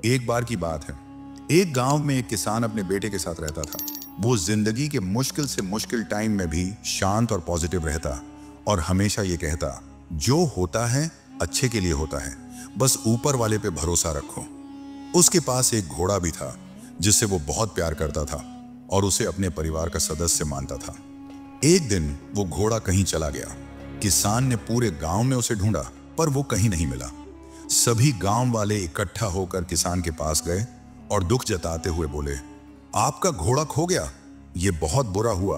एक बार की बात है, एक गांव में एक किसान अपने बेटे के साथ रहता था। वो जिंदगी के मुश्किल से मुश्किल टाइम में भी शांत और पॉजिटिव रहता और हमेशा ये कहता, जो होता है अच्छे के लिए होता है, बस ऊपर वाले पे भरोसा रखो। उसके पास एक घोड़ा भी था जिससे वो बहुत प्यार करता था और उसे अपने परिवार का सदस्य मानता था। एक दिन वो घोड़ा कहीं चला गया। किसान ने पूरे गांव में उसे ढूंढा पर वो कहीं नहीं मिला। सभी गांव वाले इकट्ठा होकर किसान के पास गए और दुख जताते हुए बोले, आपका घोड़ा खो गया, ये बहुत बुरा हुआ,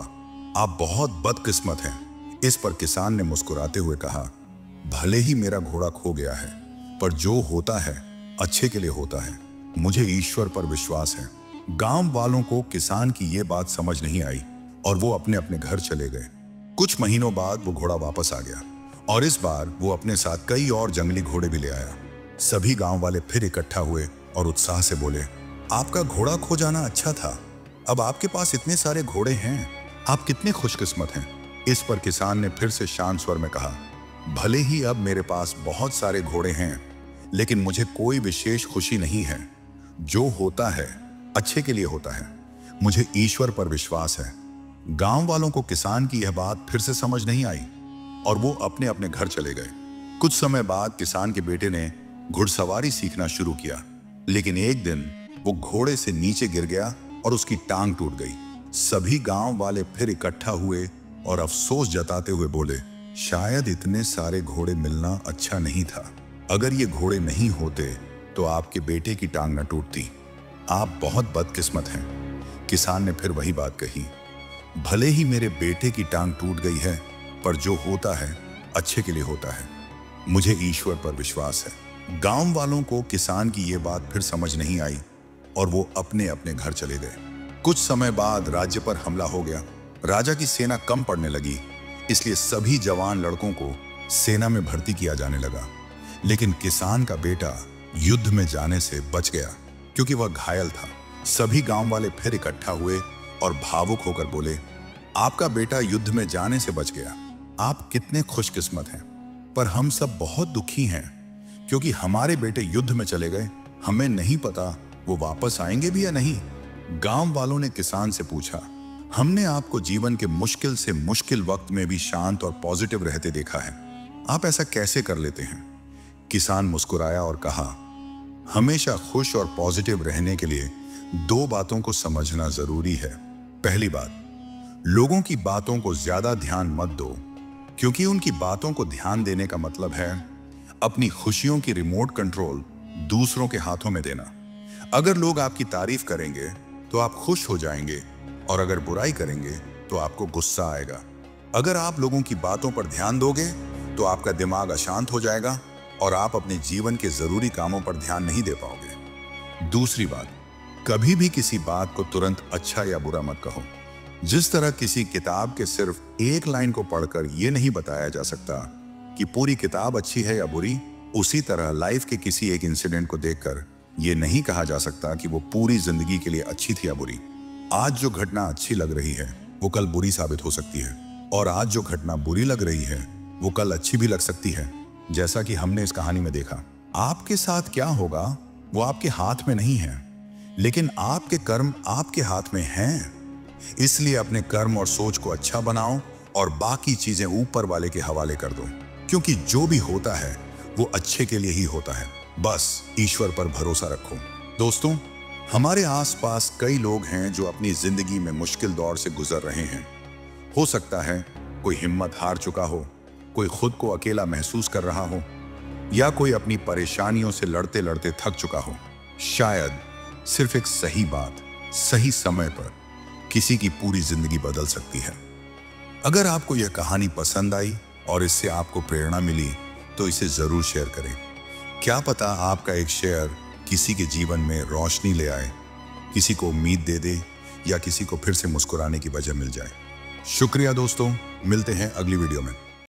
आप बहुत बदकिस्मत हैं। इस पर किसान ने मुस्कुराते हुए कहा, भले ही मेरा घोड़ा खो गया है, पर जो होता है अच्छे के लिए होता है, मुझे ईश्वर पर विश्वास है। गांव वालों को किसान की ये बात समझ नहीं आई और वो अपने अपने घर चले गए। कुछ महीनों बाद वो घोड़ा वापस आ गया और इस बार वो अपने साथ कई और जंगली घोड़े भी ले आया। सभी गांव वाले फिर इकट्ठा हुए और उत्साह से बोले, आपका घोड़ा खो जाना अच्छा था, अब आपके पास इतने सारे घोड़े हैं, आप कितने खुशकिस्मत हैं। इस पर किसान ने फिर से शांत स्वर में कहा, भले ही अब मेरे पास बहुत सारे घोड़े हैं, लेकिन मुझे कोई विशेष खुशी नहीं है। जो होता है अच्छे के लिए होता है, मुझे ईश्वर पर विश्वास है। गांव वालों को किसान की यह बात फिर से समझ नहीं आई और वो अपने अपने घर चले गए। कुछ समय बाद किसान के बेटे ने घुड़सवारी सीखना शुरू किया, लेकिन एक दिन वो घोड़े से नीचे गिर गया और उसकी टांग टूट गई। सभी गांव वाले फिर इकट्ठा हुए और अफसोस जताते हुए बोले, शायद इतने सारे घोड़े मिलना अच्छा नहीं था। अगर ये घोड़े नहीं होते तो आपके बेटे की टांग न टूटती। आप बहुत बदकिस्मत हैं। किसान ने फिर वही बात कही, भले ही मेरे बेटे की टांग टूट गई है, पर जो होता है अच्छे के लिए होता है, मुझे ईश्वर पर विश्वास है। गांव वालों को किसान की ये बात फिर समझ नहीं आई और वो अपने अपने घर चले गए। कुछ समय बाद राज्य पर हमला हो गया। राजा की सेना कम पड़ने लगी, इसलिए सभी जवान लड़कों को सेना में भर्ती किया जाने लगा। लेकिन किसान का बेटा युद्ध में जाने से बच गया क्योंकि वह घायल था। सभी गांव वाले फिर इकट्ठा हुए और भावुक होकर बोले, आपका बेटा युद्ध में जाने से बच गया, आप कितने खुशकिस्मत हैं। पर हम सब बहुत दुखी हैं क्योंकि हमारे बेटे युद्ध में चले गए, हमें नहीं पता वो वापस आएंगे भी या नहीं। गांव वालों ने किसान से पूछा, हमने आपको जीवन के मुश्किल से मुश्किल वक्त में भी शांत और पॉजिटिव रहते देखा है, आप ऐसा कैसे कर लेते हैं। किसान मुस्कुराया और कहा, हमेशा खुश और पॉजिटिव रहने के लिए दो बातों को समझना जरूरी है। पहली बात, लोगों की बातों को ज्यादा ध्यान मत दो, क्योंकि उनकी बातों को ध्यान देने का मतलब है अपनी खुशियों की रिमोट कंट्रोल दूसरों के हाथों में देना। अगर लोग आपकी तारीफ करेंगे तो आप खुश हो जाएंगे और अगर बुराई करेंगे तो आपको गुस्सा आएगा। अगर आप लोगों की बातों पर ध्यान दोगे तो आपका दिमाग अशांत हो जाएगा और आप अपने जीवन के जरूरी कामों पर ध्यान नहीं दे पाओगे। दूसरी बात, कभी भी किसी बात को तुरंत अच्छा या बुरा मत कहो। जिस तरह किसी किताब के सिर्फ एक लाइन को पढ़कर यह नहीं बताया जा सकता कि पूरी किताब अच्छी है या बुरी, उसी तरह लाइफ के किसी एक इंसिडेंट को देखकर यह नहीं कहा जा सकता कि वो पूरी जिंदगी के लिए अच्छी थी या बुरी। आज जो घटना अच्छी लग रही है वो कल बुरी साबित हो सकती है और आज जो घटना बुरी लग रही है वो कल अच्छी भी लग सकती है। जैसा कि हमने इस कहानी में देखा, आपके साथ क्या होगा वो आपके हाथ में नहीं है, लेकिन आपके कर्म आपके हाथ में हैं। इसलिए अपने कर्म और सोच को अच्छा बनाओ और बाकी चीजें ऊपर वाले के हवाले कर दो, क्योंकि जो भी होता है वो अच्छे के लिए ही होता है। बस ईश्वर पर भरोसा रखो। दोस्तों, हमारे आसपास कई लोग हैं जो अपनी जिंदगी में मुश्किल दौर से गुजर रहे हैं। हो सकता है कोई हिम्मत हार चुका हो, कोई खुद को अकेला महसूस कर रहा हो, या कोई अपनी परेशानियों से लड़ते लड़ते थक चुका हो। शायद सिर्फ एक सही बात सही समय पर किसी की पूरी जिंदगी बदल सकती है। अगर आपको यह कहानी पसंद आई और इससे आपको प्रेरणा मिली तो इसे जरूर शेयर करें। क्या पता आपका एक शेयर किसी के जीवन में रोशनी ले आए, किसी को उम्मीद दे दे या किसी को फिर से मुस्कुराने की वजह मिल जाए। शुक्रिया दोस्तों, मिलते हैं अगली वीडियो में।